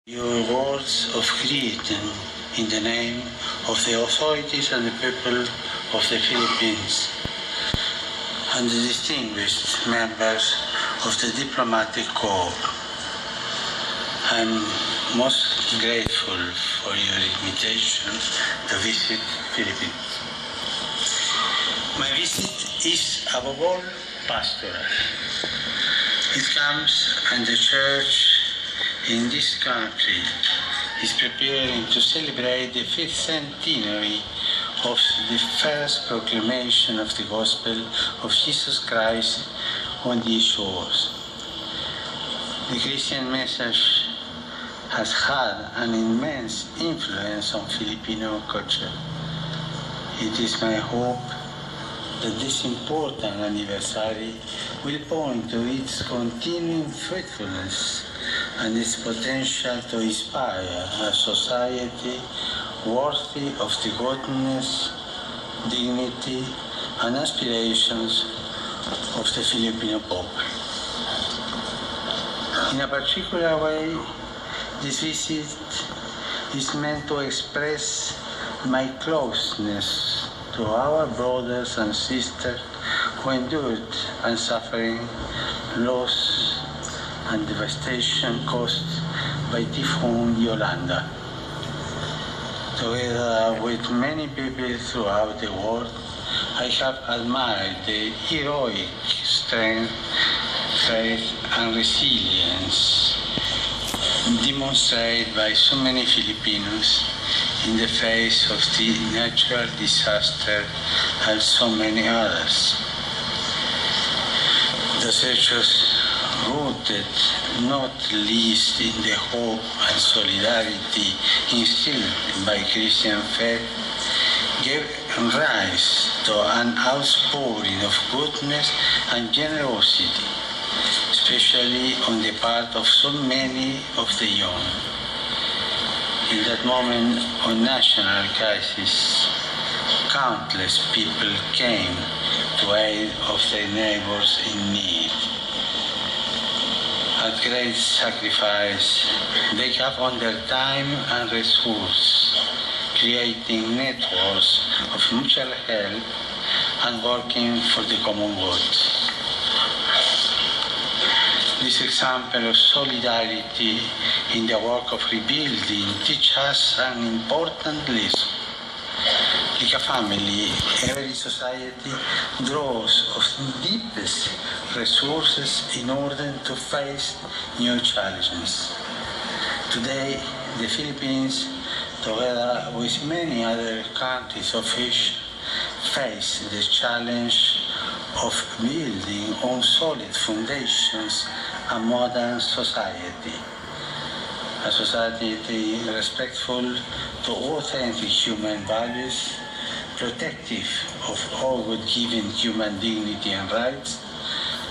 Your words of greeting in the name of the authorities and the people of the Philippines and the distinguished members of the diplomatic corps. I'm most grateful for your invitation to visit Philippines. My visit is above all pastoral. It comes and the Church in this country is preparing to celebrate the 5th centenary of the first proclamation of the Gospel of Jesus Christ on these shores. The Christian message has had an immense influence on Filipino culture. It is my hope that this important anniversary will point to its continuing faithfulness and its potential to inspire a society worthy of the goodness, dignity, and aspirations of the Filipino people. In a particular way, this visit is meant to express my closeness to our brothers and sisters who endured and suffering loss and devastation caused by Typhoon Yolanda. Together with many people throughout the world, I have admired the heroic strength, faith, and resilience demonstrated by so many Filipinos in the face of the natural disaster and so many others. The virtues rooted not least in the hope and solidarity instilled by Christian faith, gave rise to an outpouring of goodness and generosity, especially on the part of so many of the young. In that moment of national crisis, countless people came to aid of their neighbors in need. At great sacrifice, they have on their time and resources, creating networks of mutual help and working for the common good. This example of solidarity in the work of rebuilding teaches us an important lesson. Like a family, every society draws of deepest resources in order to face new challenges. Today, the Philippines, together with many other countries of Asia, face the challenge of building on solid foundations a modern society. A society respectful to authentic human values, protective of all God-given human dignity and rights,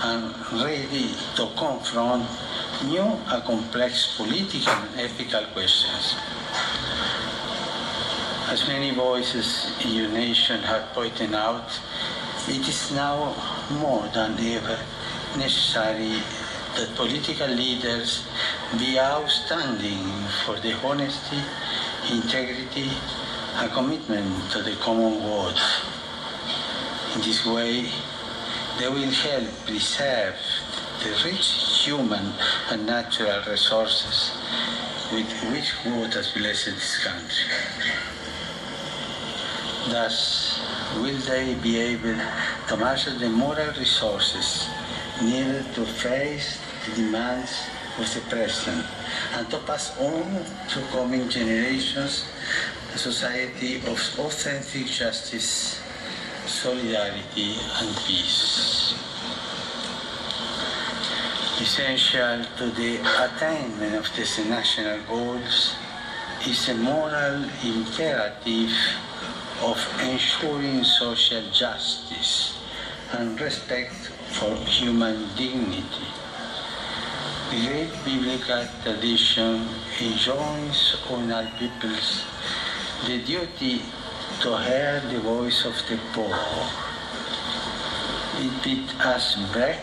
and ready to confront new and complex political and ethical questions. As many voices in your nation have pointed out, it is now more than ever necessary that political leaders be outstanding for the honesty, integrity, and commitment to the common good. In this way, they will help preserve the rich human and natural resources with which God has blessed this country. Thus, will they be able to master the moral resources needed to face the demands of the present and to pass on to coming generations a society of authentic justice, solidarity, and peace. Essential to the attainment of these national goals is a moral imperative of ensuring social justice and respect for human dignity. The great biblical tradition enjoins on all peoples the duty to hear the voice of the poor. It bids us break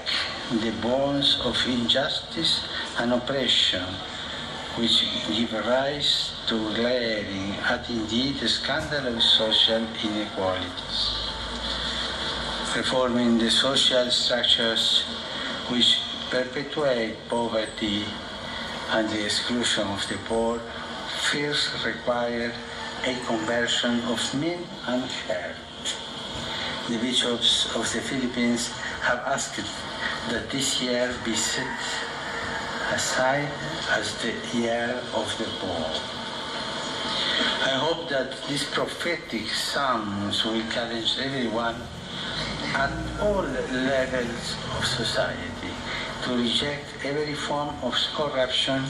the bonds of injustice and oppression which give rise to glaring and indeed scandalous social inequalities. Reforming the social structures which perpetuate poverty and the exclusion of the poor first require a conversion of mind and heart. The bishops of the Philippines have asked that this year be set aside as the year of the poor. I hope that these prophetic psalms will challenge everyone at all levels of society to reject every form of corruption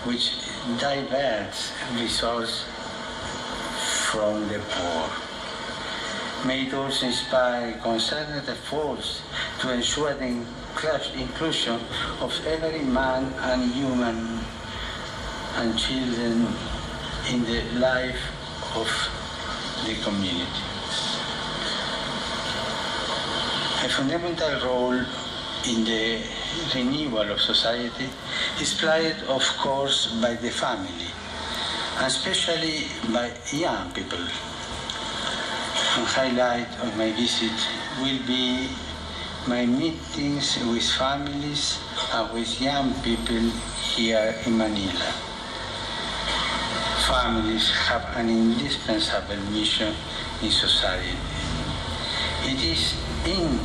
which diverts resources from the poor. May it also inspire concerned efforts to ensure the inclusion of every man and human and children in the life of the community. A fundamental role in the renewal of society is played, of course, by the family, and especially by young people. A highlight of my visit will be my meetings with families and with young people here in Manila. Families have an indispensable mission in society. It is in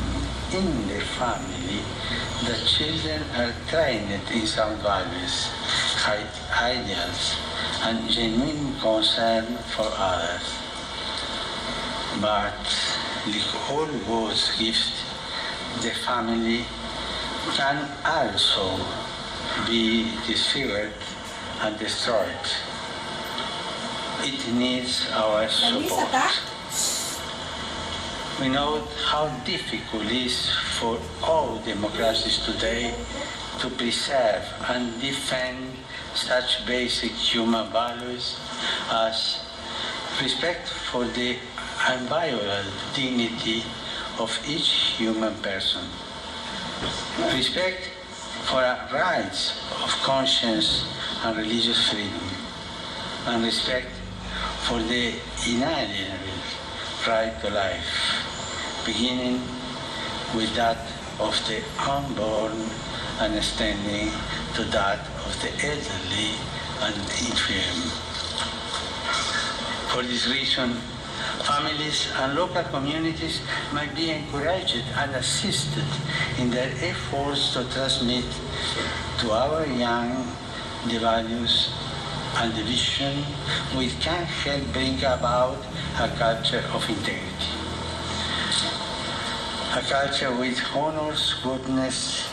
the family that children are trained in sound values, high ideals, and genuine concern for others. But like all God's gifts, the family can also be disfigured and destroyed. It needs our support. We know how difficult it is for all democracies today to preserve and defend such basic human values as respect for the inviolable dignity of each human person, respect for rights of conscience and religious freedom, and respect for the inalienable right to life, beginning with that of the unborn and extending to that of the elderly and infirm. For this reason, families and local communities might be encouraged and assisted in their efforts to transmit to our young the values and the vision which can help bring about a culture of integrity. A culture which honors goodness,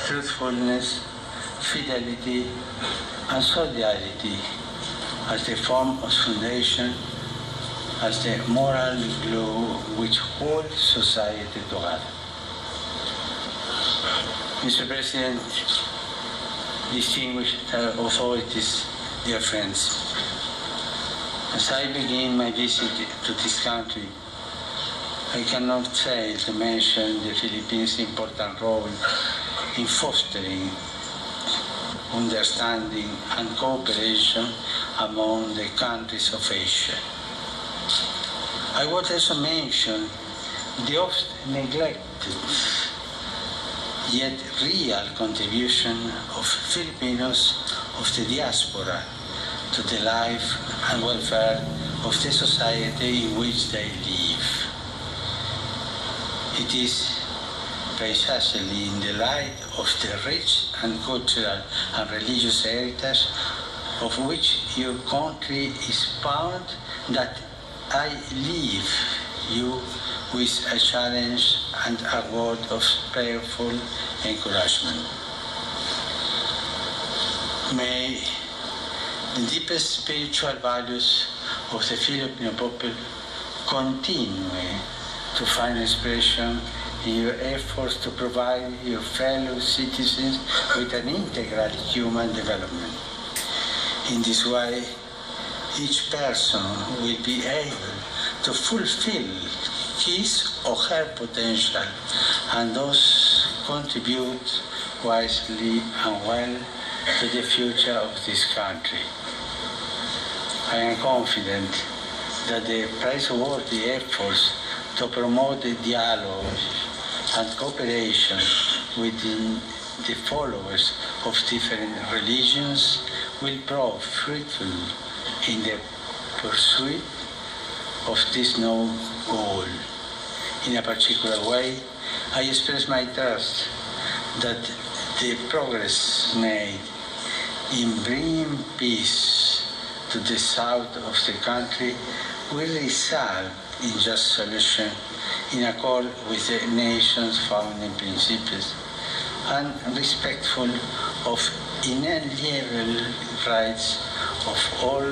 truthfulness, fidelity, and solidarity as the foremost foundation, as the moral glue which holds society together. Mr. President, distinguished authorities, dear friends, as I begin my visit to this country, I cannot fail to mention the Philippines' important role in fostering understanding and cooperation among the countries of Asia. I would also mention the oft neglected yet real contribution of Filipinos of the diaspora to the life and welfare of the society in which they live. It is precisely in the light of the rich and cultural and religious heritage of which your country is found that I leave you with a challenge and a word of prayerful encouragement. May the deepest spiritual values of the Filipino people continue to find expression in your efforts to provide your fellow citizens with an integral human development. In this way, each person will be able to fulfill his or her potential and thus contribute wisely and well to the future of this country. I am confident that the praiseworthy efforts to promote the dialogue and cooperation within the followers of different religions will prove fruitful in the pursuit of this noble goal. In a particular way, I express my trust that the progress made in bringing peace to the south of the country will result in just solution in accord with the nation's founding principles and respectful of inalienable rights of all,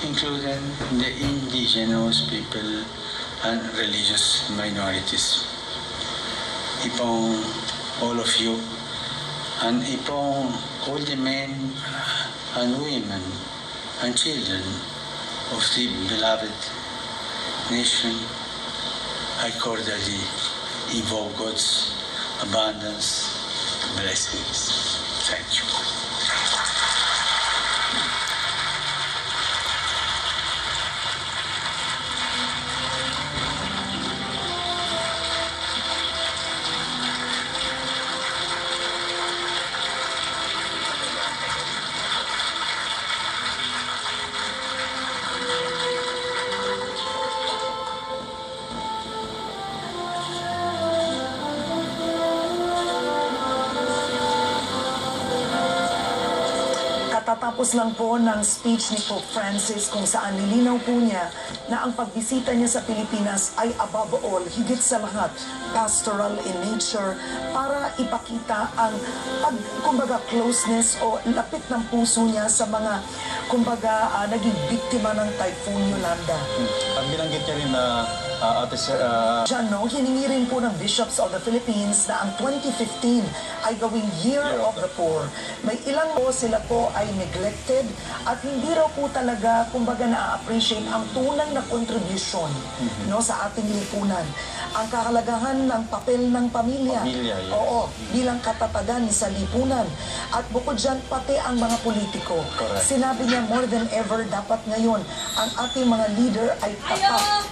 including the indigenous people and religious minorities. Upon all of you, and upon all the men and women and children of the beloved nation, I cordially invoke God's abundance blessings. Thank you. Katatapos lang po ng speech ni Pope Francis kung saan nilinaw po niya na ang pagbisita niya sa Pilipinas ay above all, higit sa lahat, pastoral in nature para ipakita ang kumbaga closeness o lapit ng puso niya sa mga kumbaga naging biktima ng Typhoon Yolanda. Ang binanggit niya rin na Diyan, no, hiningi rin po ng Bishops of the Philippines na ang 2015 ay gawing Year of the Poor. May ilang po sila po ay neglected at hindi raw po talaga kumbaga na-appreciate ang tunang na contribution no, sa ating lipunan. Ang kahalagahan ng papel ng pamilya. Yes. Oo, bilang katatagan sa lipunan. At bukod dyan, pati ang mga politiko. Correct. Sinabi niya more than ever dapat ngayon ang ating mga leader ay tapat